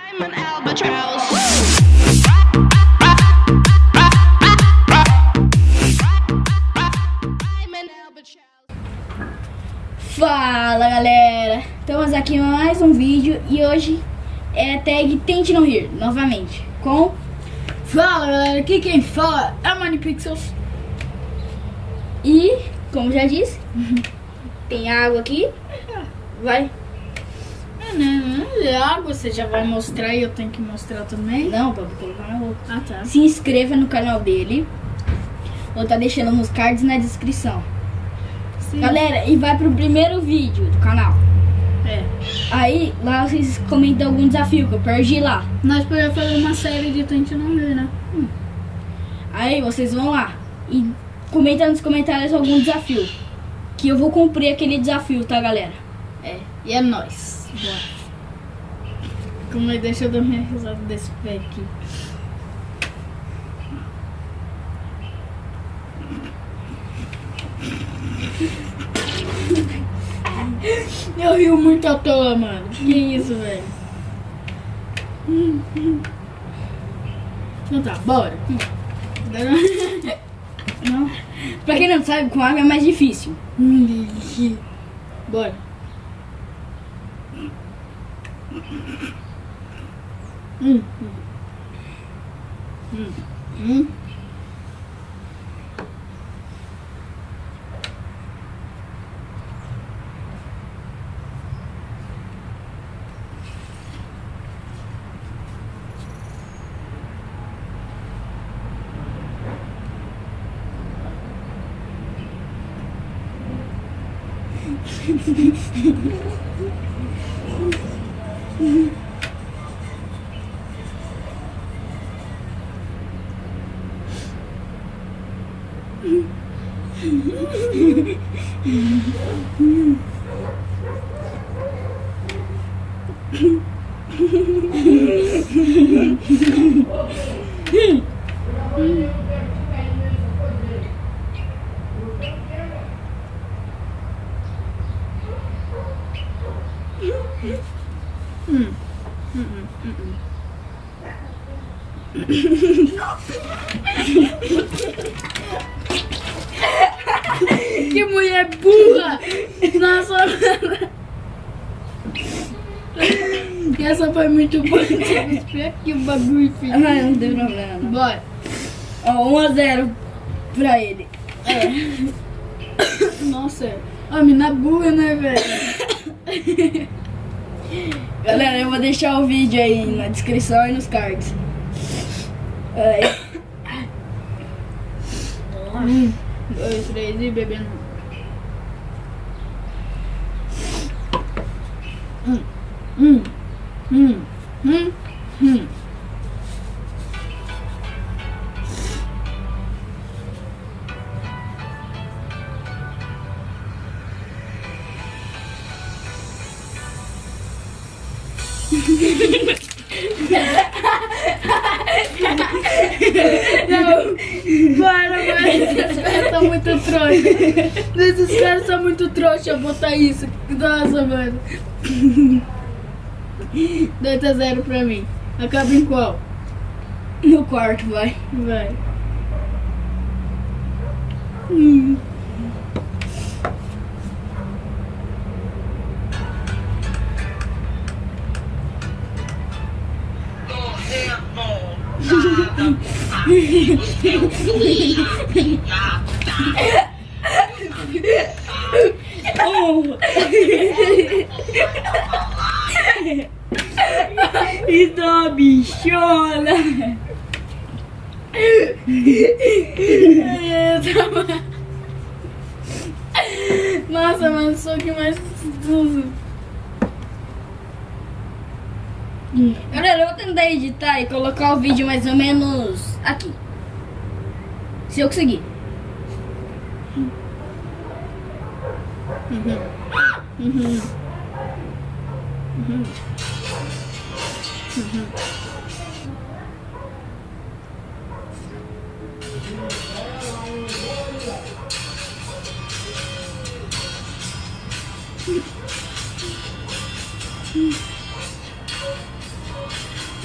I'm an albatross. I'm an albatross. Fala galera, estamos aqui em mais um vídeo e hoje é a tag Tente Não Rir, novamente, com... Fala galera, aqui quem fala é a Manipixels. E, como já disse, tem água aqui, vai... Não, é água, você já vai mostrar e eu tenho que mostrar também? Não, pra colocar na boca. Ah, tá. Se inscreva no canal dele, vou estar deixando nos cards na descrição. Sim. Galera, e vai pro primeiro vídeo do canal. É. Aí, lá vocês comentam algum desafio que eu perdi lá. Nós podemos fazer uma série de Tente Não Rir, né? Aí vocês vão lá e comentam nos comentários algum desafio, que eu vou cumprir aquele desafio, tá galera? É. E é nóis. Bora. Como é? Deixa eu dar minha risada desse pé aqui. Eu rio muito à toa, mano. Que isso, velho? Então tá, bora. Não. Pra quem não sabe, com água é mais difícil. Bora. Que mulher burra! Nossa, mano. Essa foi muito boa. Que bagulho, filho. Ah, não tem problema. Não. Bora. Ó, 1-0 pra ele. Nossa, a mina burra, né, velho? Galera, eu vou deixar o vídeo aí na descrição e nos cards. Aí. 2, 3 e bebendo. Não, para, mano. Esses caras são muito trouxa. Esses caras são muito trouxa botar isso. Nossa, mano. 2-0 pra mim. Acaba em qual? No quarto, vai. Vai. Isso é uma bichona. Nossa, mano, sou que mais gostoso. Galera, eu vou tentar editar e colocar o vídeo mais ou menos aqui. Se eu conseguir.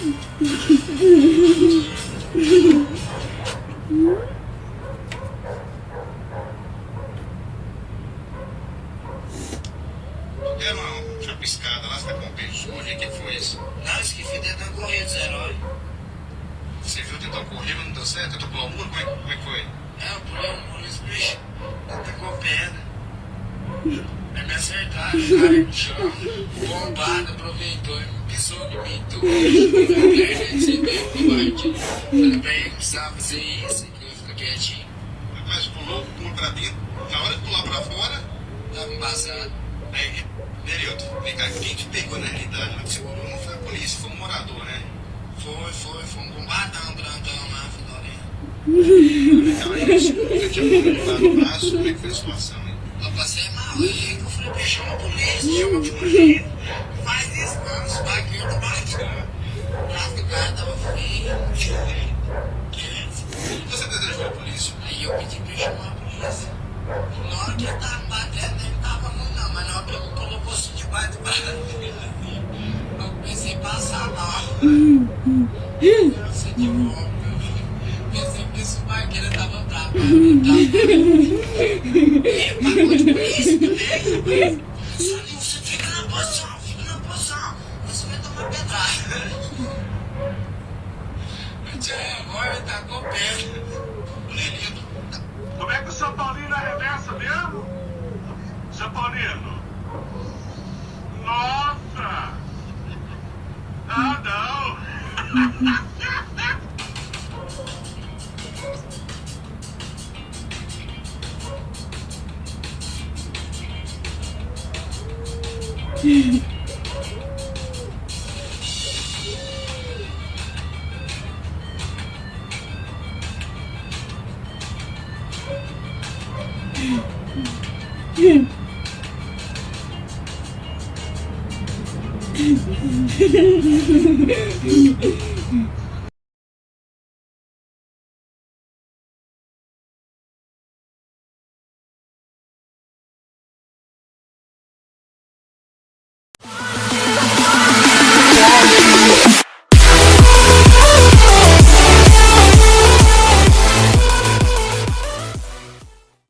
Irmão, tinha piscada lá, você tá com o peixe hoje, o que foi isso? Não, esqueci de tentar correr dos heróis. Você viu tentar correr, mas não deu certo? Tentou pular o muro? Como é que foi? É, eu pulei o muro, esse bicho tacou a pedra. Aí me acertaram, caí no chão, bombado, aproveitou e me pisou em mim tudo. Eu perdi esse tempo de morte. Falei pra ele que precisava fazer isso, que eu ia ficar quietinho. Mas pulou o muro pra dentro, na hora de pular pra fora, tava embaçado. Aí, Nerilton, vem cá, quem te pegou na realidade, mas te segurou não foi a polícia, foi um morador, né? Foi um bombadão, grandão lá, fedorento. Então, aí, você tinha colocado o braço, como é que foi a situação, hein? Eu passei mal, aí eu falei, chama a polícia, chama a polícia. Não faz isso não, os vaqueiros batendo. O braço do cara tava feio. Você desejou a polícia? Aí eu pedi pra chamar a polícia. Na hora que ele tava me batendo, ele tava ruim não, mas na hora que ele colocou assim debaixo do braço dele, eu comecei a passar mal. Eu sei de volta, pensei que esse vaqueiro tava bravo. Ele pagou de polícia também. Salinho, você fica na posição. Você vai tomar pedrada. Agora ele tacou pedra. Nenito. Como é que o São Paulino arremessa mesmo? São Paulino? Nossa! Ah, não!